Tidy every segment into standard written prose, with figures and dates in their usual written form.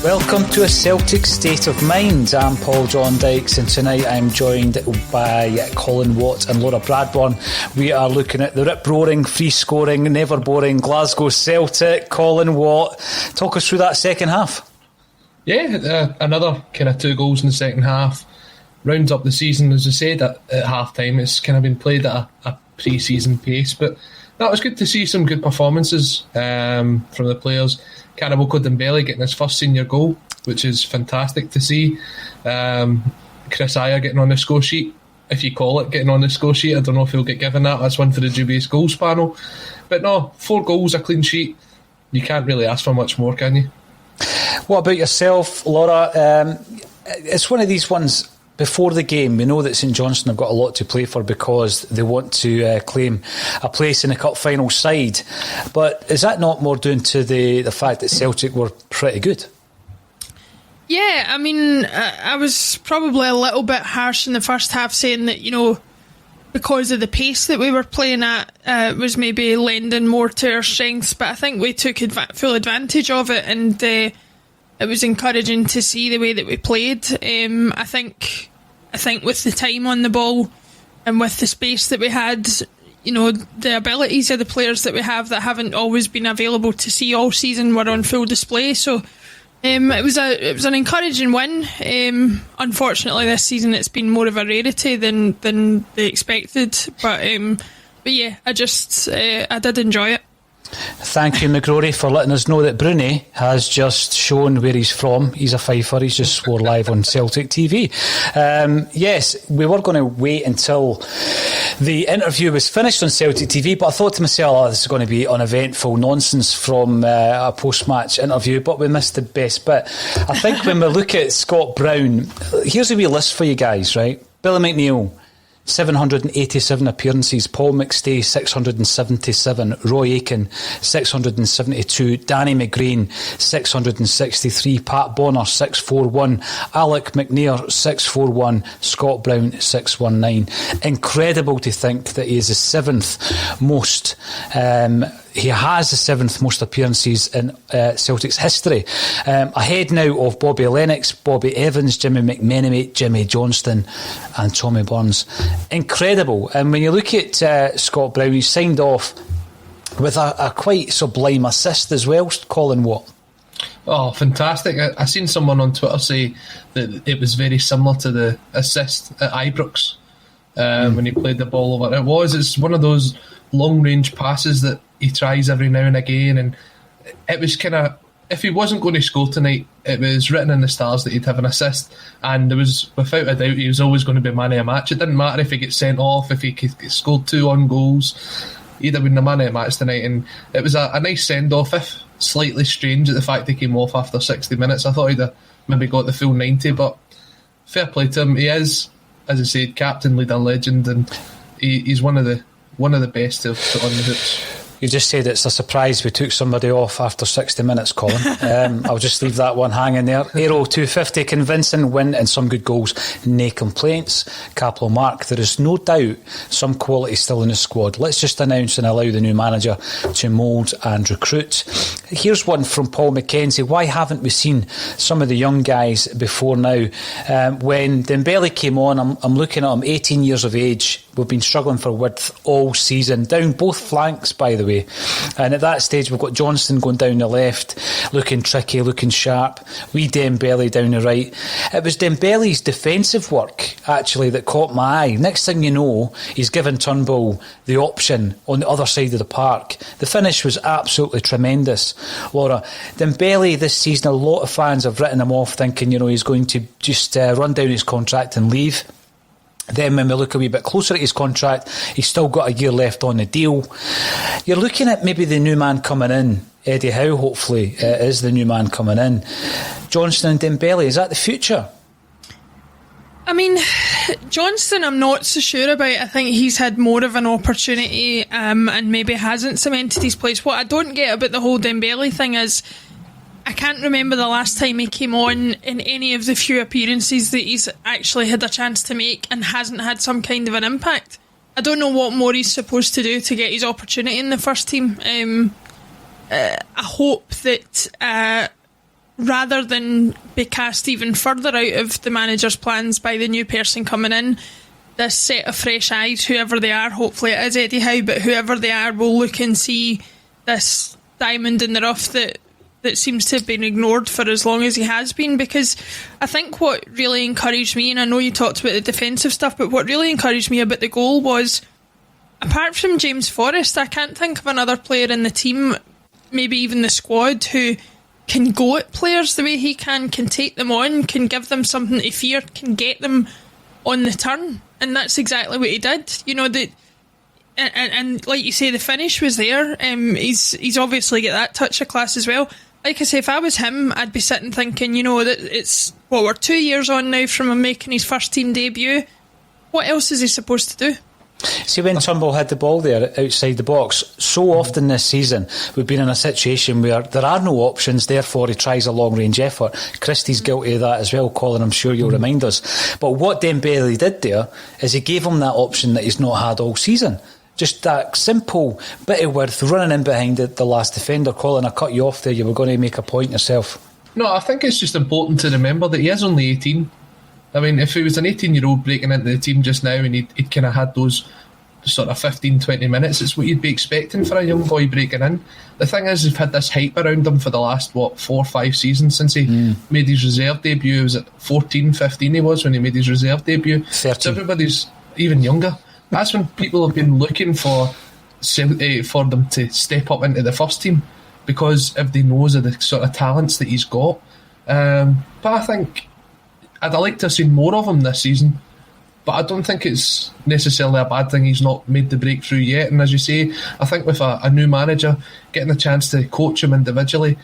Welcome to a Celtic State of Mind. I'm John Dykes, and tonight I'm joined by Colin Watt and Laura Bradburn. We are looking at the rip-roaring, free-scoring, never-boring Glasgow Celtic. Colin Watt, talk us through that second half. Yeah, another kind of 2 goals in the second half. Rounds up the season, as I said, at half-time. It's kind of been played at a pre-season pace, but that was good to see some good performances from the players. Karaboko Dembele getting his first senior goal, which is fantastic to see. Chris Ayer getting on the score sheet, if you call it getting on the score sheet. I don't know if he'll get given that. That's one for the dubious goals panel. But no, 4 goals, a clean sheet. You can't really ask for much more, can you? What about yourself, Laura? It's one of these ones. Before the game, we know that St Johnstone have got a lot to play for because they want to claim a place in the cup final side. But is that not more doing to the fact that Celtic were pretty good? Yeah, I mean, I was probably a little bit harsh in the first half, saying that, you know, because of the pace that we were playing at, was maybe lending more to our strengths. But I think we took full advantage of it, and it was encouraging to see the way that we played. I think with the time on the ball and with the space that we had, you know, the abilities of the players that we have that haven't always been available to see all season were on full display. So it was an encouraging win. Unfortunately, this season it's been more of a rarity than they expected. But yeah, I did enjoy it. Thank you, McGrory, for letting us know that Bruni has just shown where he's from. He's a Fifer. He's just swore live on Celtic TV. Yes, we were going to wait until the interview was finished on Celtic TV, but I thought to myself, this is going to be uneventful nonsense from a post-match interview, but we missed the best bit. I think when we look at Scott Brown, here's a wee list for you guys, right? Billy McNeil, 787 appearances. Paul McStay, 677. Roy Aitken, 672. Danny McGrain, 663. Pat Bonner, 641. Alec McNair, 641. Scott Brown, 619. Incredible to think that he is the 7th most he has the 7th most appearances in Celtic's history, ahead now of Bobby Lennox, Bobby Evans, Jimmy McMenemy, Jimmy Johnston and Tommy Burns. Incredible. And when you look at Scott Brown, he signed off with a quite sublime assist as well. Colin Watt. Oh, fantastic. I seen someone on Twitter say that it was very similar to the assist at Ibrox when he played the ball over. It's one of those long-range passes that he tries every now and again, and it was kind of, if he wasn't going to score tonight, it was written in the stars that he'd have an assist, and there was, without a doubt, he was always going to be man of the match. It didn't matter if he gets sent off, if he scored 2 on goals, he'd have been the man of the match tonight. And it was a nice send-off, if slightly strange at the fact he came off after 60 minutes. I thought he'd have maybe got the full 90, but fair play to him. He is, as I said, captain, leader, legend, and he's one of the best to put on the hoops. You just said it's a surprise we took somebody off after 60 minutes, Colin. I'll just leave that one hanging there. Aero 250, convincing win and some good goals. No complaints. Capital mark. There is no doubt some quality still in the squad. Let's just announce and allow the new manager to mould and recruit. Here's one from Paul McKenzie. Why haven't we seen some of the young guys before now? When Dembele came on, I'm looking at him, 18 years of age. We've been struggling for width all season, down both flanks, by the way. And at that stage, we've got Johnston going down the left, looking tricky, looking sharp. Wee Dembele down the right. It was Dembele's defensive work, actually, that caught my eye. Next thing you know, he's given Turnbull the option on the other side of the park. The finish was absolutely tremendous, Laura. Dembele this season, a lot of fans have written him off, thinking, you know, he's going to just run down his contract and leave. Then when we look a wee bit closer at his contract, he's still got a year left on the deal. You're looking at maybe the new man coming in. Eddie Howe, hopefully, is the new man coming in. Johnston and Dembele, is that the future? I mean, Johnston I'm not so sure about. I think he's had more of an opportunity and maybe hasn't cemented his place. What I don't get about the whole Dembele thing is I can't remember the last time he came on in any of the few appearances that he's actually had a chance to make and hasn't had some kind of an impact. I don't know what more he's supposed to do to get his opportunity in the first team. I hope that rather than be cast even further out of the manager's plans by the new person coming in, this set of fresh eyes, whoever they are, hopefully it is Eddie Howe, but whoever they are will look and see this diamond in the rough that seems to have been ignored for as long as he has been. Because I think what really encouraged me, and I know you talked about the defensive stuff, but what really encouraged me about the goal was, apart from James Forrest, I can't think of another player in the team, maybe even the squad, who can go at players the way he can take them on, can give them something to fear, can get them on the turn. And that's exactly what he did. You know, and like you say, the finish was there. He's obviously got that touch of class as well. Like I say, if I was him, I'd be sitting thinking, you know, that it's, we're 2 years on now from him making his first team debut. What else is he supposed to do? See, when Turnbull had the ball there outside the box, so often this season we've been in a situation where there are no options, therefore he tries a long range effort. Christie's guilty of that as well, Colin, I'm sure you'll remind us. But what Dembele did there is he gave him that option that he's not had all season. Just that simple bit of width, running in behind the last defender. Colin, I cut you off there, you were going to make a point yourself. No, I think it's just important to remember that he is only 18. I mean, if he was an 18-year-old breaking into the team just now and he'd kind of had those sort of 15-20 minutes, it's what you'd be expecting for a young boy breaking in. The thing is, we've had this hype around him for the last 4 or 5 seasons since he made his reserve debut. Was it 14-15 he was when he made his reserve debut? 13. So everybody's even younger. That's when people have been looking for them to step up into the first team, because if they knows of the sort of talents that he's got. But I think I'd like to have seen more of him this season, but I don't think it's necessarily a bad thing he's not made the breakthrough yet. And as you say, I think with a new manager, getting a chance to coach him individually,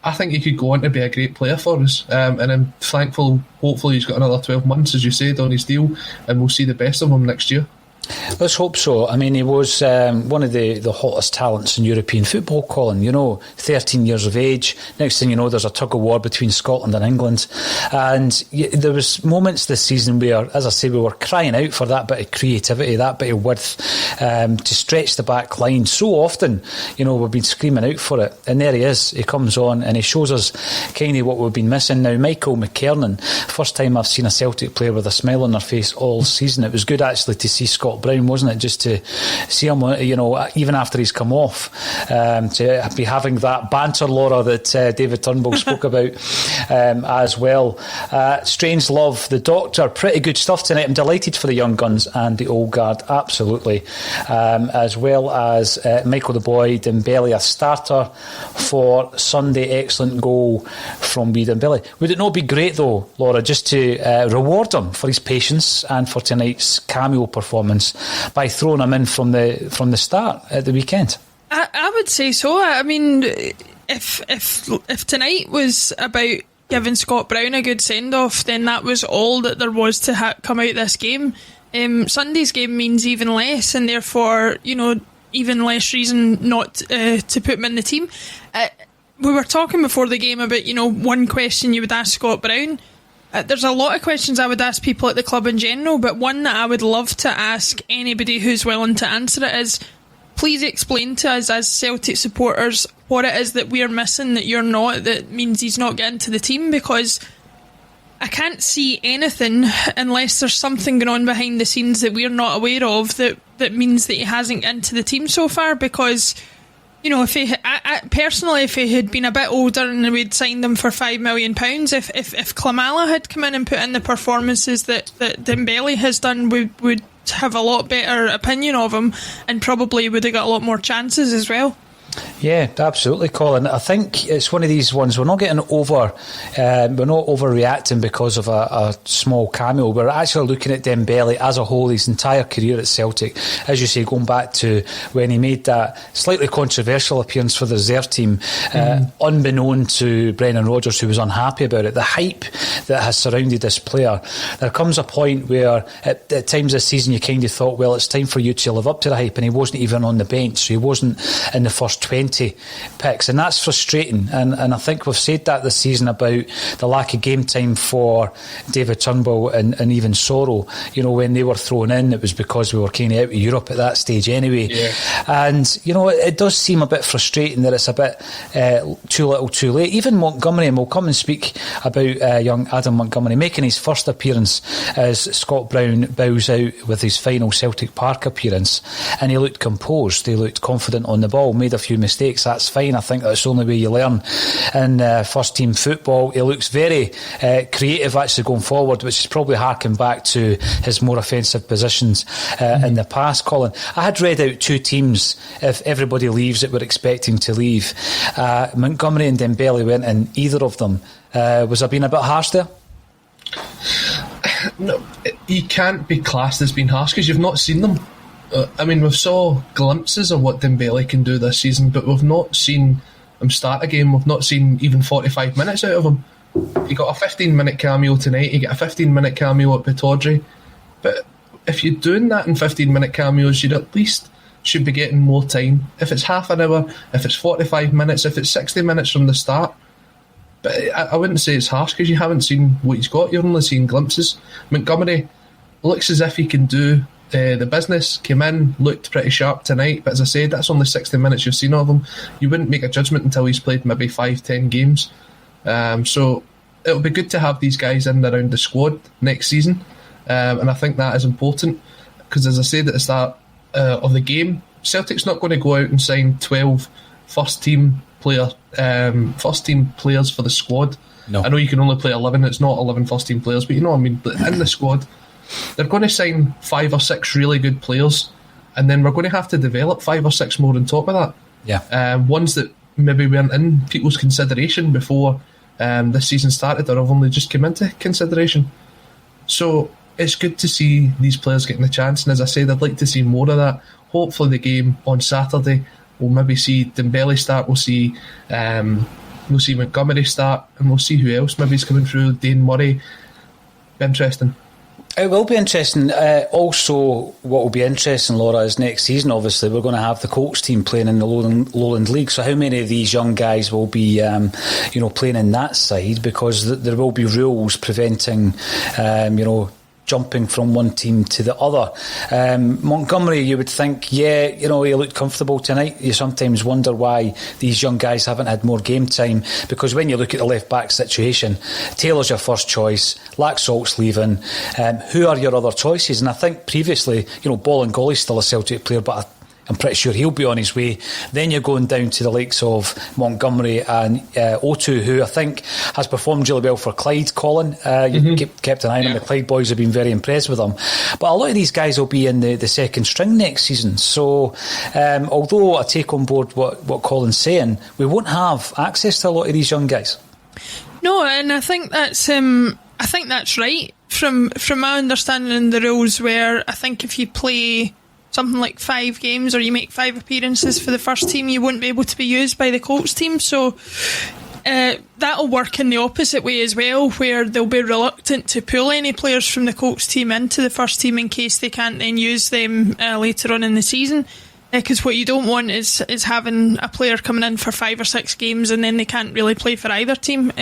I think he could go on to be a great player for us. And I'm thankful, hopefully he's got another 12 months, as you said, on his deal, and we'll see the best of him next year. Let's hope so. I mean, he was one of the hottest talents in European football, Colin. You know, 13 years of age. Next thing you know, there's a tug of war between Scotland and England. And there was moments this season where, as I say, we were crying out for that bit of creativity, that bit of width to stretch the back line. So often, you know, we've been screaming out for it. And there he is. He comes on and he shows us kind of what we've been missing. Now, Michael McKernan, first time I've seen a Celtic player with a smile on their face all season. It was good actually to see Scott Brown, wasn't it, just to see him, you know, even after he's come off, to be having that banter, Laura, that David Turnbull spoke about as well. Strange Love, the Doctor, pretty good stuff tonight. I'm delighted for the young guns and the old guard, absolutely, as well as Michael the Boy Dembele, a starter for Sunday. Excellent goal from Dembele. Would it not be great though, Laura, just to reward him for his patience and for tonight's cameo performance by throwing him in from the start at the weekend? I would say so. I mean, if tonight was about giving Scott Brown a good send-off, then that was all that there was to come out this game. Sunday's game means even less, and therefore, you know, even less reason not to put him in the team. We were talking before the game about, you know, one question you would ask Scott Brown. There's a lot of questions I would ask people at the club in general, but one that I would love to ask anybody who's willing to answer it is, please explain to us as Celtic supporters what it is that we're missing that you're not, that means he's not getting to the team, because I can't see anything unless there's something going on behind the scenes that we're not aware of that means that he hasn't gotten to the team so far. Because, you know, if he, personally, if he had been a bit older and we'd signed him for £5 million, if Klimala had come in and put in the performances that Dembele has done, we would have a lot better opinion of him and probably would have got a lot more chances as well. Yeah, absolutely, Colin. I think it's one of these ones, we're not overreacting because of a small cameo. We're actually looking at Dembele as a whole, his entire career at Celtic, as you say, going back to when he made that slightly controversial appearance for the reserve team, unbeknown to Brendan Rodgers, who was unhappy about it. The hype that has surrounded this player, there comes a point where at times this season you kind of thought, well, it's time for you to live up to the hype, and he wasn't even on the bench, so he wasn't in the first first 20 picks, and that's frustrating. And I think we've said that this season about the lack of game time for David Turnbull and even Sorrow. You know, when they were thrown in, it was because we were kind of out of Europe at that stage anyway. Yeah. And, you know, it does seem a bit frustrating that it's a bit too little too late. Even Montgomery, and we'll come and speak about young Adam Montgomery making his first appearance as Scott Brown bows out with his final Celtic Park appearance, and he looked composed, he looked confident on the ball, made a few mistakes. That's fine. I think that's the only way you learn in first team football. He looks very creative actually going forward, which is probably harking back to his more offensive positions in the past. Colin, I had read out two teams if everybody leaves that we're expecting to leave. Montgomery and Dembele went in, either of them. Was I being a bit harsh there? No, you can't be classed as being harsh because you've not seen them. I mean, we've saw glimpses of what Dembele can do this season, but we've not seen him start a game. We've not seen even 45 minutes out of him. He got a 15-minute cameo tonight. He got a 15-minute cameo at Pittodrie. But if you're doing that in 15-minute cameos, you'd at least should be getting more time. If it's half an hour, if it's 45 minutes, if it's 60 minutes from the start. But I wouldn't say it's harsh because you haven't seen what he's got. You're only seeing glimpses. Montgomery looks as if he can do the business. Came in, looked pretty sharp tonight. But as I said, that's only 60 minutes you've seen of him. You wouldn't make a judgment until he's played maybe 5-10 games. So it'll be good to have these guys in and around the squad next season. And I think that is important because, as I said at the start of the game, Celtic's not going to go out and sign 12 first team players for the squad. No. I know you can only play 11, it's not 11 first team players, but you know what I mean, in the squad they're going to sign 5 or 6 really good players, and then we're going to have to develop 5 or 6 more on top of that. Yeah. Ones that maybe weren't in people's consideration before this season started, or have only just come into consideration. So it's good to see these players getting the chance, and as I said, I'd like to see more of that. Hopefully the game on Saturday, we'll maybe see Dembele start, we'll see Montgomery start, and we'll see who else maybe is coming through. Dane Murray. Be interesting. It will be interesting. Also, what will be interesting, Laura, is next season, obviously, we're going to have the Colts team playing in the Lowland League. So how many of these young guys will be playing in that side? Because there will be rules preventing jumping from one team to the other. Montgomery, you would think, he looked comfortable tonight. You sometimes wonder why these young guys haven't had more game time, because when you look at the left-back situation, Taylor's your first choice, Laxalt's leaving. Who are your other choices? And I think previously, Bolingoli's still a Celtic player, but I'm pretty sure he'll be on his way. Then you're going down to the likes of Montgomery and O2, who I think has performed really well for Clyde. Colin, you kept an eye on him. The Clyde boys have been very impressed with him. But a lot of these guys will be in the second string next season. So although I take on board what Colin's saying, we won't have access to a lot of these young guys. No, and I think that's right. From my understanding in the rules, where I think if you play something like 5 games or you make 5 appearances for the first team, you won't be able to be used by the Colts team. So that'll work in the opposite way as well, where they'll be reluctant to pull any players from the Colts team into the first team in case they can't then use them later on in the season. Because what you don't want is having a player coming in for 5 or 6 games and then they can't really play for either team.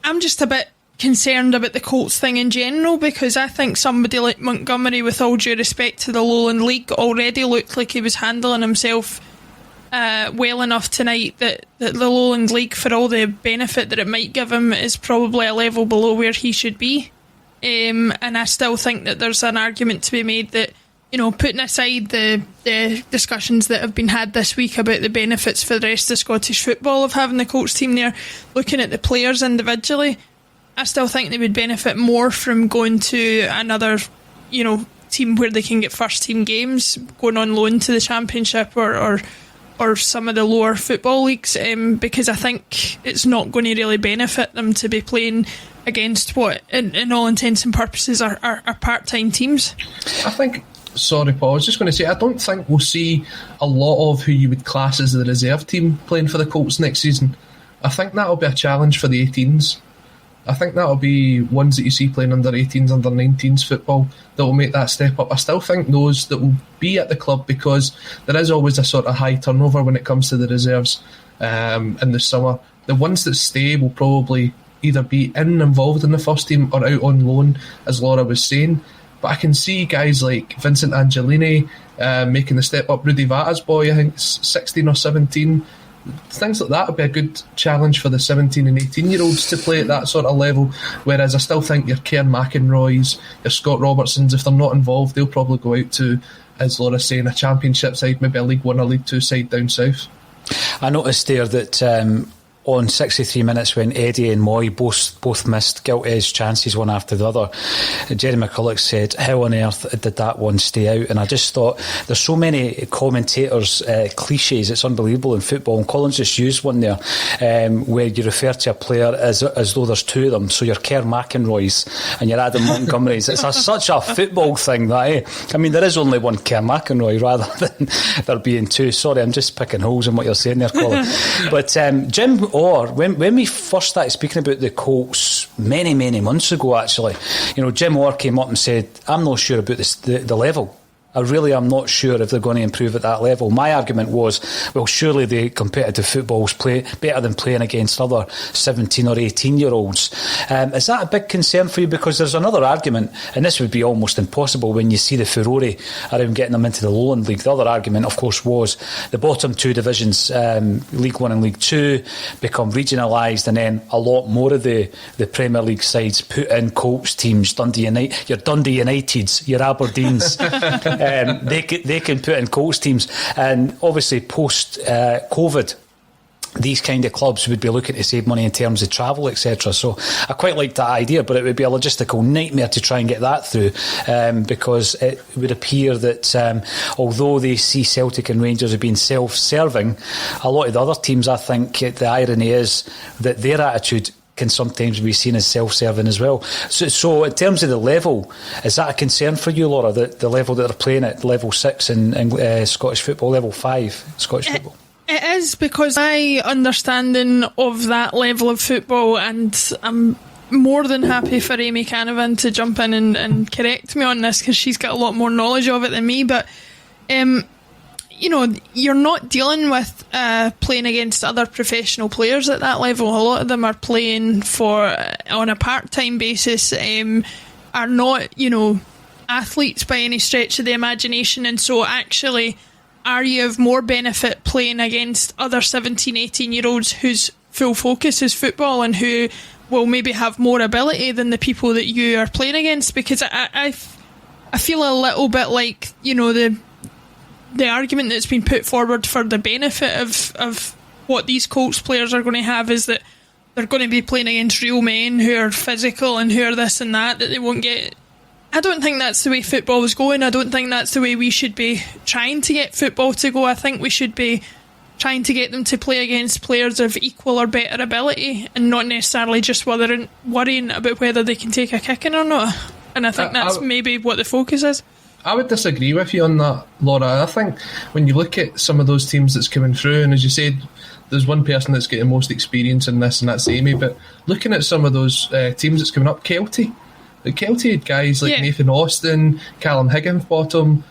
I'm just a bit concerned about the Colts thing in general, because I think somebody like Montgomery, with all due respect to the Lowland League, already looked like he was handling himself well enough tonight that the Lowland League, for all the benefit that it might give him, is probably a level below where he should be. And I still think that there's an argument to be made that, putting aside the discussions that have been had this week about the benefits for the rest of Scottish football of having the Colts team there, looking at the players individually, I still think they would benefit more from going to another, team where they can get first team games, going on loan to the Championship or some of the lower football leagues, because I think it's not going to really benefit them to be playing against what, in all intents and purposes, are part-time teams. I think, sorry Paul, I was just going to say, I don't think we'll see a lot of who you would class as the reserve team playing for the Colts next season. I think that'll be a challenge for the 18s. I think that'll be ones that you see playing under 18s, under 19s football that will make that step up. I still think those that will be at the club, because there is always a sort of high turnover when it comes to the reserves in the summer. The ones that stay will probably either be involved in the first team or out on loan, as Laura was saying. But I can see guys like Vincent Angelini making the step up. Rudy Vata's boy, I think 16 or 17. Things like that would be a good challenge for the 17 and 18-year-olds to play at that sort of level. Whereas I still think your Cairn McInroys, your Scott Robertsons, if they're not involved, they'll probably go out to, as Laura's saying, a championship side, maybe a League 1 or League 2 side down south. I noticed there that on 63 minutes when Eddie and Moy both missed gilt-edged chances one after the other, Jerry McCulloch said, how on earth did that one stay out? And I just thought, there's so many commentators' cliches, it's unbelievable in football, and Colin's just used one there where you refer to a player as though there's two of them, so you're Cairn McInroys and you're Adam Montgomery's. It's such a football thing that, I mean, there is only one Cairn McInroy rather than there being two. Sorry, I'm just picking holes in what you're saying there, Colin. But Jim Orr, when we first started speaking about the Colts many months ago, actually, Jim Orr came up and said, I'm not sure about the level. I really am not sure if they're going to improve at that level. My argument was, well, surely the competitive footballs play better than playing against other 17 or 18-year-olds. Is that a big concern for you? Because there's another argument, and this would be almost impossible when you see the furore around getting them into the Lowland League. The other argument, of course, was the bottom two divisions, League 1 and League 2, become regionalised, and then a lot more of the Premier League sides put in Colts teams, your Dundee Uniteds, your Aberdeens. They can put in Colts teams, and obviously post COVID these kind of clubs would be looking to save money in terms of travel, etc. So I quite like that idea, but it would be a logistical nightmare to try and get that through, because it would appear that although they see Celtic and Rangers as being self-serving, a lot of the other teams, I think the irony is that their attitude can sometimes be seen as self-serving as well. So in terms of the level, is that a concern for you, Laura, the level that they're playing at, level 6 in Scottish football, level 5 Scottish football? It is, because my understanding of that level of football, and I'm more than happy for Amy Canavan to jump in and correct me on this, because she's got a lot more knowledge of it than me, but you're not dealing with playing against other professional players at that level. A lot of them are playing on a part-time basis, are not, athletes by any stretch of the imagination, and so actually are you of more benefit playing against other 17, 18-year-olds whose full focus is football and who will maybe have more ability than the people that you are playing against? Because I feel a little bit like, the argument that's been put forward for the benefit of what these Colts players are going to have is that they're going to be playing against real men who are physical and who are this and that they won't get. I don't think that's the way football is going. I don't think that's the way we should be trying to get football to go. I think we should be trying to get them to play against players of equal or better ability, and not necessarily just worrying about whether they can take a kicking or not. And I think that's maybe what the focus is. I would disagree with you on that, Laura. I think when you look at some of those teams that's coming through, and as you said, there's one person that's getting most experience in this, and that's Amy, but looking at some of those teams that's coming up, Kelty had guys like Nathan Austin, Callum Higginbottom,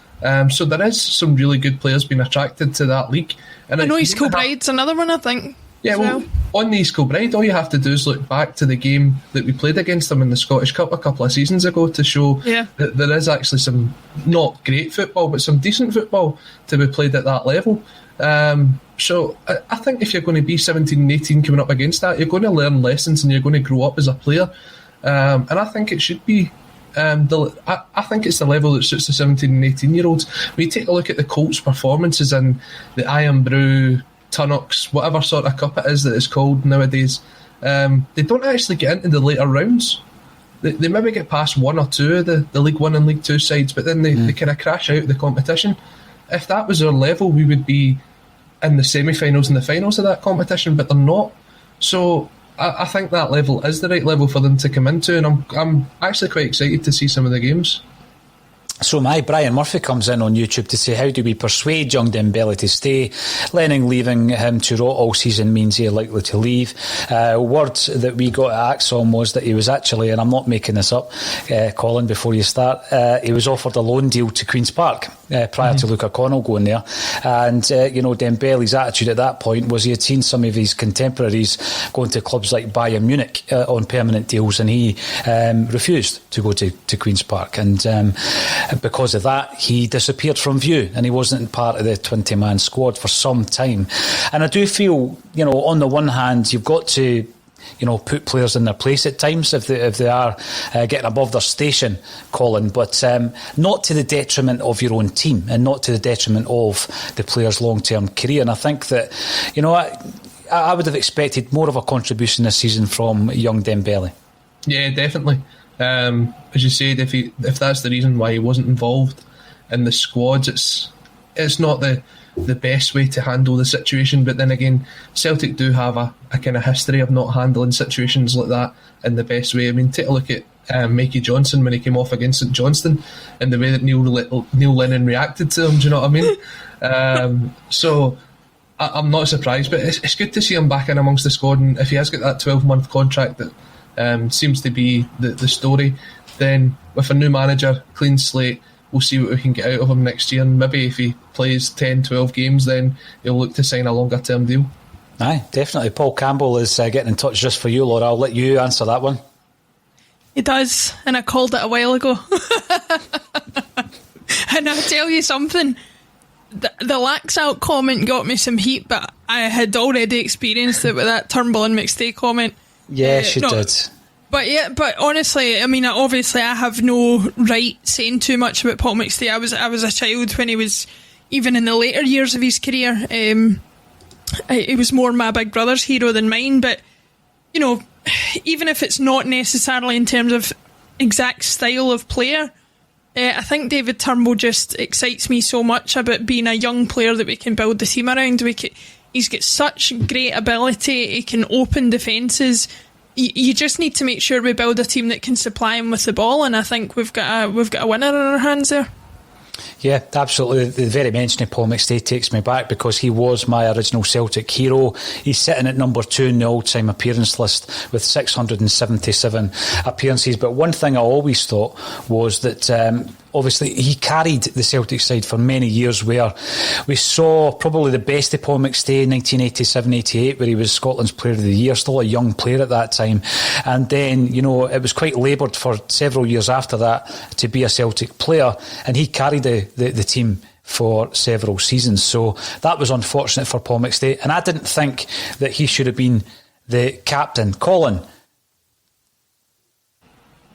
so there is some really good players being attracted to that league. And I know East Kilbride's another one, I think. Yeah, well, on the East Kilbride, all you have to do is look back to the game that we played against them in the Scottish Cup a couple of seasons ago to show that there is actually some not great football, but some decent football to be played at that level. So I think if you're going to be 17 and 18 coming up against that, you're going to learn lessons and you're going to grow up as a player. And I think it should be I think it's the level that suits the 17 and 18-year-olds. When you take a look at the Colts' performances in the Iron Brew, Tunnocks, whatever sort of cup it is that it's called nowadays, they don't actually get into the later rounds. They maybe get past one or two of the League 1 and League 2 sides, but then they kind of crash out of the competition. If that was our level, we would be in the semi-finals and the finals of that competition, but they're not. So I think that level is the right level for them to come into, and I'm actually quite excited to see some of the games. So Brian Murphy comes in on YouTube to say, how do we persuade young Dembele to stay? Lennon leaving him to rot all season means he is likely to leave. Word that we got at ACSOM was that he was actually, and I'm not making this up, Colin, before you start, he was offered a loan deal to Queen's Park prior to Luke O'Connell going there. And, Dembele's attitude at that point was he had seen some of his contemporaries going to clubs like Bayern Munich on permanent deals, and he refused to go to Queen's Park. And because of that, he disappeared from view, and he wasn't part of the 20-man squad for some time. And I do feel, on the one hand, you've got to put players in their place at times if they are getting above their station, Colin, but not to the detriment of your own team and not to the detriment of the player's long-term career. And I think that, I would have expected more of a contribution this season from young Dembele. Yeah, definitely. As you said, if that's the reason why he wasn't involved in the squads, it's not the best way to handle the situation. But then again, Celtic do have a kind of history of not handling situations like that in the best way. I mean, take a look at Mikey Johnson when he came off against St Johnstone and the way that Neil Lennon reacted to him. Do you know what I mean? So I'm not surprised, but it's good to see him back in amongst the squad. And if he has got that 12-month contract that seems to be the story, then with a new manager, clean slate, we'll see what we can get out of him next year. And maybe if he plays 10, 12 games, then he'll look to sign a longer term deal. Aye, definitely. Paul Campbell is getting in touch just for you, Laura. I'll let you answer that one. He does, and I called it a while ago. And I'll tell you something, the Laxalt comment got me some heat, but I had already experienced it with that Turnbull and McStay comment. Yeah, she did. But honestly, I mean, obviously I have no right saying too much about Paul McStay. I was a child when he was, even in the later years of his career, he was more my big brother's hero than mine. But, even if it's not necessarily in terms of exact style of player, I think David Turnbull just excites me so much about being a young player that we can build the team around. He's got such great ability. He can open defences. You just need to make sure we build a team that can supply him with the ball, and I think we've got a winner in our hands there. Yeah, absolutely. The very mention of Paul McStay takes me back because he was my original Celtic hero. He's sitting at number 2 in the all-time appearance list with 677 appearances. But one thing I always thought was that obviously he carried the Celtic side for many years, where we saw probably the best of Paul McStay in 1987-88, where he was Scotland's Player of the Year, still a young player at that time. And then, it was quite laboured for several years after that to be a Celtic player, and he carried the team for several seasons. So that was unfortunate for Paul McStay, and I didn't think that he should have been the captain. Colin.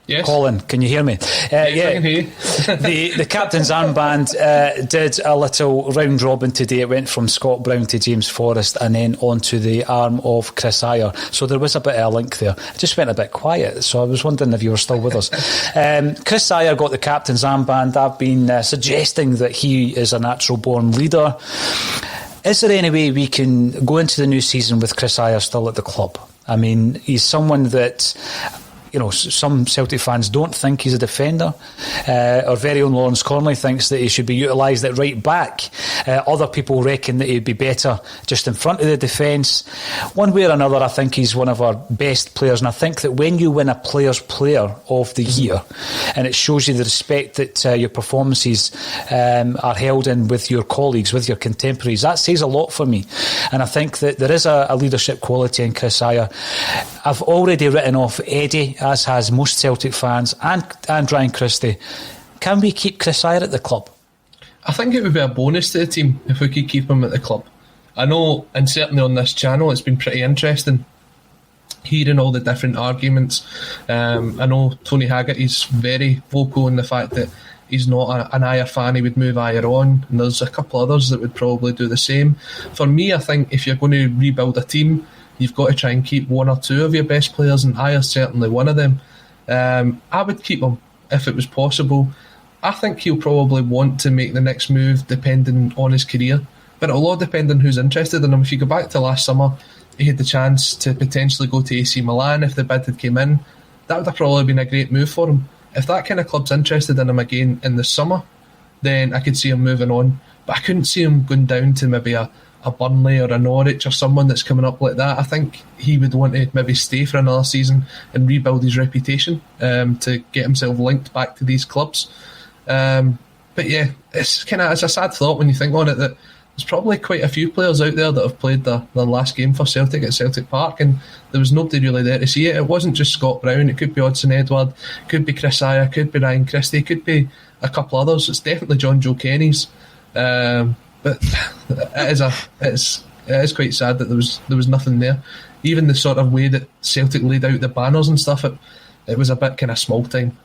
Yes. Colin, can you hear me? Yes, I can hear you. the captain's armband did a little round robin today. It went from Scott Brown to James Forrest and then onto the arm of Chris Ayer. So there was a bit of a link there. It just went a bit quiet, so I was wondering if you were still with us. Chris Ayer got the captain's armband. I've been suggesting that he is a natural born leader. Is there any way we can go into the new season with Chris Ayer still at the club? I mean, he's someone that, some Celtic fans don't think he's a defender. Our very own Lawrence Conley thinks that he should be utilised at right back. Other people reckon that he'd be better just in front of the defence. One way or another, I think he's one of our best players, and I think that when you win a Players' Player of the Year, and it shows you the respect that your performances are held in with your colleagues, with your contemporaries, that says a lot for me. And I think that there is a leadership quality in Chris Ayer. I've already written off Eddie, as has most Celtic fans, and Ryan Christie. Can we keep Chris Ayer at the club? I think it would be a bonus to the team if we could keep him at the club. I know, and certainly on this channel, it's been pretty interesting hearing all the different arguments. I know Tony Haggerty's very vocal in the fact that he's not an Ayer fan, he would move Ayer on, and there's a couple others that would probably do the same. For me, I think if you're going to rebuild a team, you've got to try and keep one or two of your best players, and Ayer's certainly one of them. I would keep him if it was possible. I think he'll probably want to make the next move depending on his career, but it'll all depend on who's interested in him. If you go back to last summer, he had the chance to potentially go to AC Milan if the bid had came in. That would have probably been a great move for him. if that kind of club's interested in him again in the summer, then I could see him moving on. But I couldn't see him going down to maybe a Burnley or a Norwich or someone that's coming up like that. I think he would want to maybe stay for another season and rebuild his reputation to get himself linked back to these clubs. But yeah, it's a sad thought when you think on it, that there's probably quite a few players out there that have played their last game for Celtic at Celtic Park, and there was nobody really there to see it. It wasn't just Scott Brown, it could be Odsonne Edouard, could be Chris Aya, could be Ryan Christie, could be a couple others. It's definitely John Joe Kenny's. But it is quite sad that there was nothing there. Even the sort of way that Celtic laid out the banners and stuff, it was a bit kind of small time.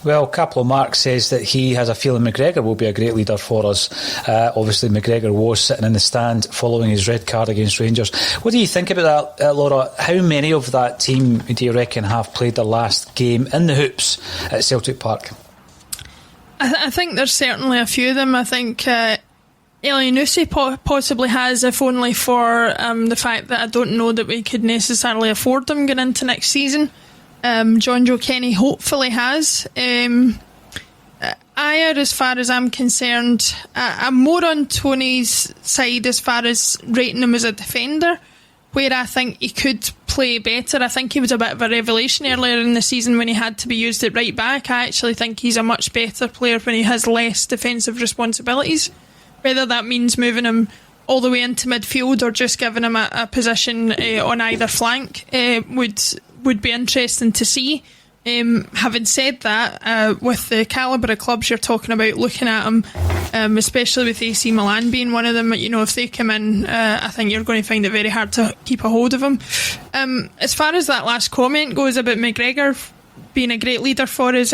Well, Caplo Mark says that he has a feeling McGregor will be a great leader for us. Obviously, McGregor was sitting in the stand following his red card against Rangers. What do you think about that, Laura? How many of that team do you reckon have played their last game in the hoops at Celtic Park? I think there's certainly a few of them. I think Elyounoussi possibly has, if only for the fact that I don't know that we could necessarily afford them going into next season. John Joe Kenny hopefully has. Ayer, as far as I'm concerned, I'm more on Tony's side as far as rating him as a defender, where I think he could play better. I think he was a bit of a revelation earlier in the season when he had to be used at right back. I actually think he's a much better player when he has less defensive responsibilities. Whether that means moving him all the way into midfield or just giving him a position on either flank would be interesting to see. Having said that, with the calibre of clubs you're talking about, looking at him, especially with AC Milan being one of them, if they come in, I think you're going to find it very hard to keep a hold of him. As far as that last comment goes about McGregor being a great leader for us,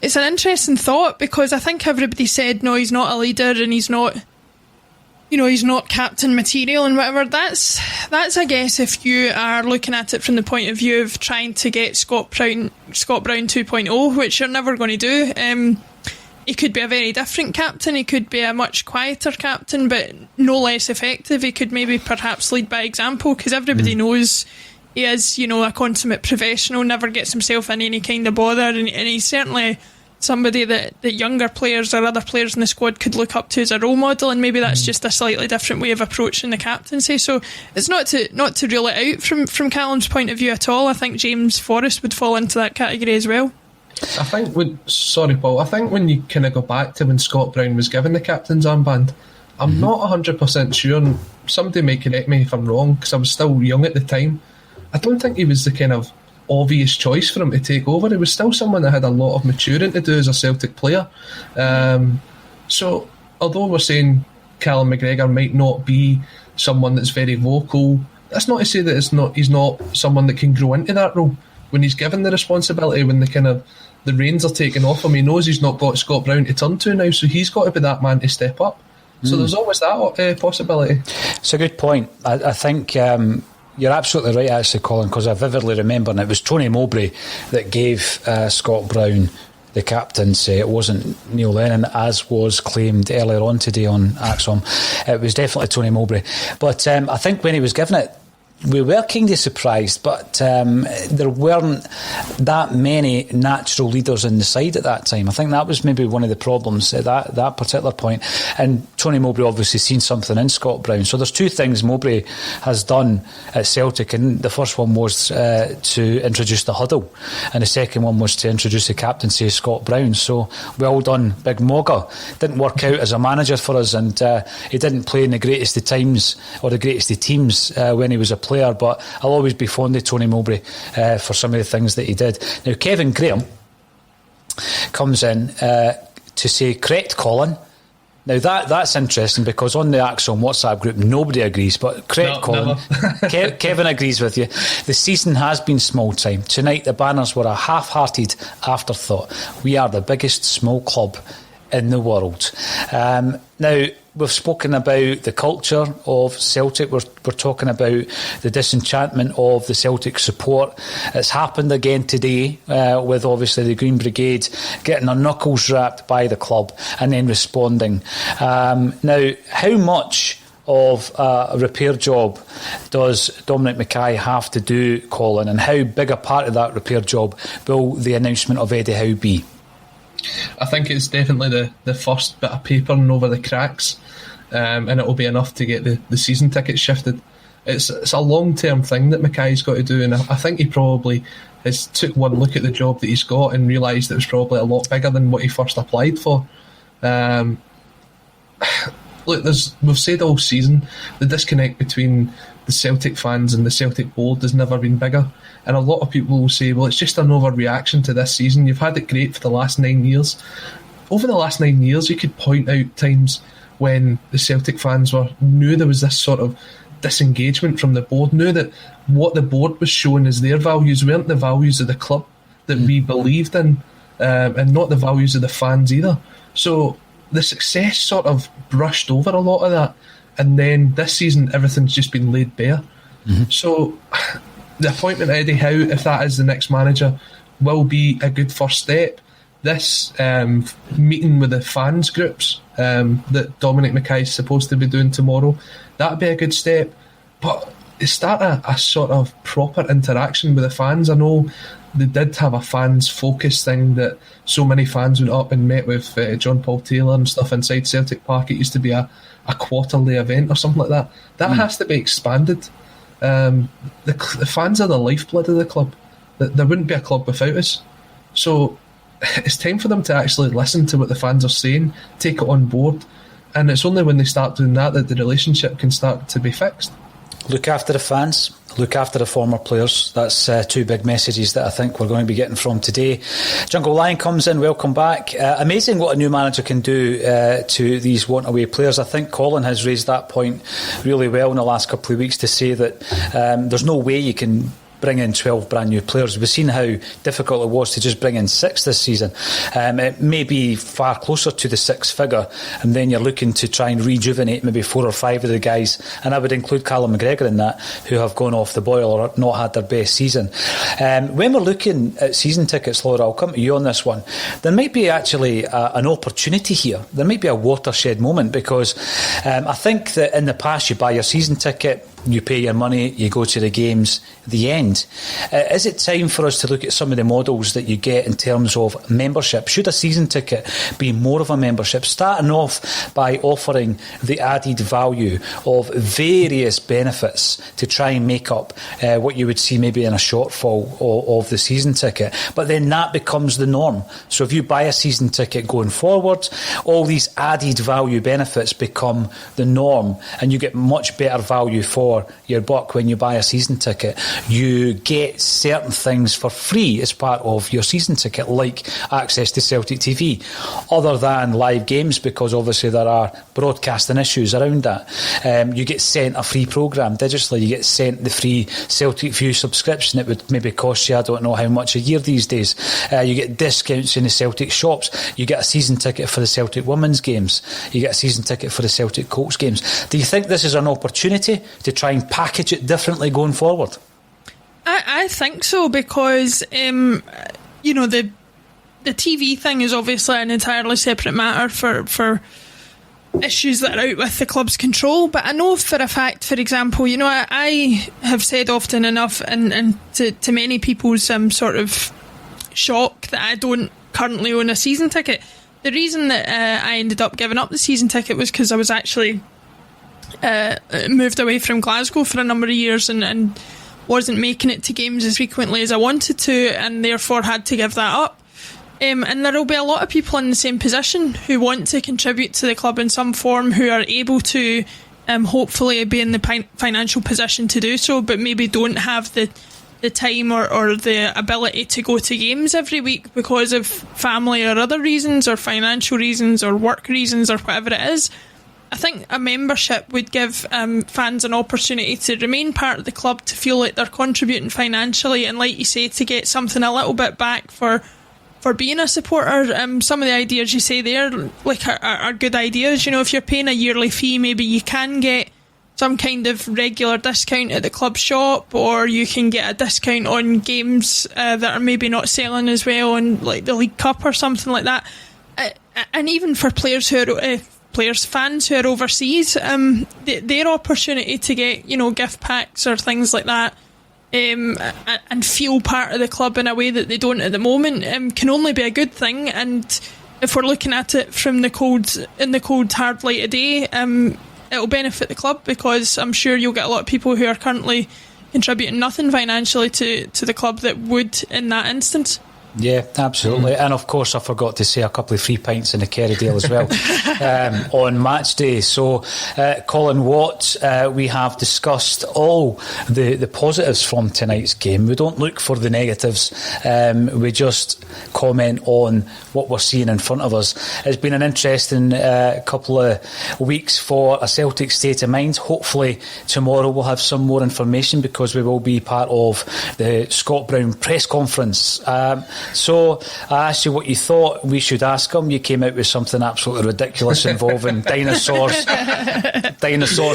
it's an interesting thought, because I think everybody said, no, he's not a leader and he's not captain material and whatever. That's I guess, if you are looking at it from the point of view of trying to get Scott Brown 2.0, which you're never going to do. He could be a very different captain, he could be a much quieter captain, but no less effective. He could maybe perhaps lead by example, because everybody knows he is, a consummate professional, never gets himself in any kind of bother, and he's certainly somebody that younger players or other players in the squad could look up to as a role model, and maybe that's just a slightly different way of approaching the captaincy. So it's not to rule it out from Callum's point of view at all. I think James Forrest would fall into that category as well. I think Paul, I think when you kind of go back to when Scott Brown was given the captain's armband, I'm not 100% sure, and somebody may correct me if I'm wrong, because I was still young at the time. I don't think he was the kind of obvious choice for him to take over. It was still someone that had a lot of maturing to do as a Celtic player. So although we're saying Callum McGregor might not be someone that's very vocal, that's not to say that he's not someone that can grow into that role. When he's given the responsibility, when the reins are taken off him, he knows he's not got Scott Brown to turn to now, so he's got to be that man to step up. So there's always that possibility. It's a good point. I think you're absolutely right, actually, Colin, because I vividly remember, and it was Tony Mowbray that gave Scott Brown the captaincy. It wasn't Neil Lennon, as was claimed earlier on today on ACSOM. It was definitely Tony Mowbray. But I think when he was given it, we were kind of surprised, but there weren't that many natural leaders in the side at that time. I think that was maybe one of the problems at that particular point. And Tony Mowbray obviously seen something in Scott Brown. So there's two things Mowbray has done at Celtic, and the first one was to introduce the huddle, and the second one was to introduce the captaincy of Scott Brown. So well done, Big Mogga. Didn't work out as a manager for us, and he didn't play in the greatest of times or the greatest of teams when he was a player, but I'll always be fond of Tony Mowbray for some of the things that he did. Now Kevin Graham comes in to say, correct Colin. Now that's interesting, because on the ACSOM WhatsApp group nobody agrees, but correct Colin. Kevin agrees with you. The season has been small time. Tonight the banners were a half-hearted afterthought. We are the biggest small club in the world. Now we've spoken about the culture of Celtic. We're talking about the disenchantment of the Celtic support. It's happened again today with obviously the Green Brigade getting their knuckles rapped by the club and then responding. Now, how much of a repair job does Dominic Mackay have to do, Colin, and how big a part of that repair job will the announcement of Eddie Howe be? I think it's definitely the first bit of papering over the cracks, and it will be enough to get the season tickets shifted. It's a long-term thing that Mackay's got to do, and I think he probably has took one look at the job that he's got and realised it was probably a lot bigger than what he first applied for. Look, we've said all season the disconnect between the Celtic fans and the Celtic board has never been bigger, and a lot of people will say, well, it's just an overreaction to this season. You've had it great for the last 9 years. Over the last 9 years, you could point out times when the Celtic fans knew there was this sort of disengagement from the board, knew that what the board was showing as their values weren't the values of the club that we believed in, and not the values of the fans either. So the success sort of brushed over a lot of that, and then this season everything's just been laid bare. So the appointment of Eddie Howe, if that is the next manager, will be a good first step. This meeting with the fans groups that Dominic Mackay is supposed to be doing tomorrow, that'd be a good step. But start a sort of proper interaction with the fans. I know they did have a fans focus thing that so many fans went up and met with John Paul Taylor and stuff inside Celtic Park. It used to be a quarterly event or something like that. That has to be expanded. The fans are the lifeblood of the club. There wouldn't be a club without us. So it's time for them to actually listen to what the fans are saying, take it on board, and it's only when they start doing that the relationship can start to be fixed. Look after the fans, look after the former players. That's two big messages that I think we're going to be getting from today. Jungle Lion comes in, welcome back. Amazing what a new manager can do to these want-away players. I think Colin has raised that point really well in the last couple of weeks to say that there's no way you can bring in 12 brand new players. We've seen how difficult it was to just bring in 6 this season. It may be far closer to the 6 figure, and then you're looking to try and rejuvenate maybe 4 or 5 of the guys, and I would include Callum McGregor in that, who have gone off the boil or not had their best season. When we're looking at season tickets, Laura, I'll come to you on this one. There might be actually an opportunity here. There might be a watershed moment, because I think that in the past you buy your season ticket, you pay your money, you go to the games, the end. Is it time for us to look at some of the models that you get in terms of membership? Should a season ticket be more of a membership? Starting off by offering the added value of various benefits to try and make up what you would see maybe in a shortfall of the season ticket. But then that becomes the norm. So if you buy a season ticket going forward, all these added value benefits become the norm, and you get much better value for your buck when you buy a season ticket. You get certain things for free as part of your season ticket, like access to Celtic TV, other than live games, because obviously there are broadcasting issues around that. You get sent a free programme digitally. You get sent the free Celtic View subscription. It would maybe cost you, I don't know how much a year these days. You get discounts in the Celtic shops. You get a season ticket for the Celtic women's games. You get a season ticket for the Celtic Colts games. Do you think this is an opportunity to try and package it differently going forward? I think so, because the TV thing is obviously an entirely separate matter for issues that are out with the club's control. But I know for a fact, for example, I have said often enough, and to many people's sort of shock, that I don't currently own a season ticket. The reason that I ended up giving up the season ticket was because I was actually moved away from Glasgow for a number of years and wasn't making it to games as frequently as I wanted to, and therefore had to give that up. And there will be a lot of people in the same position who want to contribute to the club in some form, who are able to hopefully be in the financial position to do so, but maybe don't have the time or the ability to go to games every week because of family or other reasons, or financial reasons, or work reasons, or whatever it is. I think a membership would give fans an opportunity to remain part of the club, to feel like they're contributing financially, and, like you say, to get something a little bit back for being a supporter. Some of the ideas you say there are good ideas. If you're paying a yearly fee, maybe you can get some kind of regular discount at the club shop, or you can get a discount on games that are maybe not selling as well, and like the League Cup or something like that. And even for players who are players, fans who are overseas, their opportunity to get, gift packs or things like that, and feel part of the club in a way that they don't at the moment, can only be a good thing. And if we're looking at it from the cold hard light of day, it'll benefit the club, because I'm sure you'll get a lot of people who are currently contributing nothing financially to the club that would in that instance. Yeah, absolutely. And of course, I forgot to say a couple of free pints in the Kerrydale as well on match day. So, Colin Watt, we have discussed all the positives from tonight's game. We don't look for the negatives. We just comment on what we're seeing in front of us. It's been an interesting couple of weeks for a Celtic State of Mind. Hopefully tomorrow we'll have some more information, because we will be part of the Scott Brown press conference. So I asked you what you thought we should ask him. You came out with something absolutely ridiculous involving dinosaurs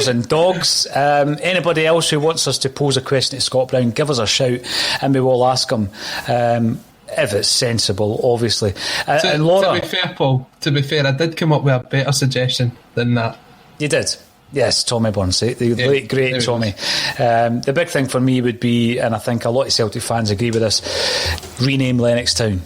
and dogs. Anybody else who wants us to pose a question to Scott Brown, give us a shout and we will ask him, if it's sensible, obviously. And Laura, to be fair, Paul, I did come up with a better suggestion than that. You did? Yes, Tommy Burns, the late great Tommy. The big thing for me would be, and I think a lot of Celtic fans agree with this, rename Lennoxtown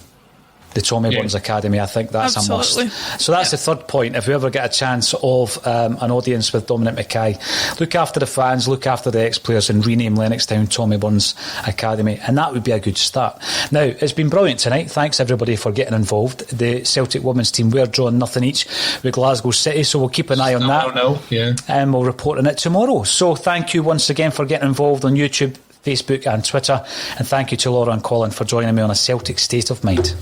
the Tommy Burns Academy. I think that's absolutely a must. So that's the third point. If we ever get a chance of an audience with Dominic Mackay, look after the fans, look after the ex-players, and rename Lennoxtown Tommy Burns Academy, and that would be a good start. Now, it's been brilliant tonight. Thanks everybody for getting involved. The Celtic women's team, we're drawing nothing each with Glasgow City, so we'll keep an eye on that. And we'll report on it tomorrow. So thank you once again for getting involved on YouTube, Facebook and Twitter, and thank you to Laura and Colin for joining me on a Celtic State of Mind.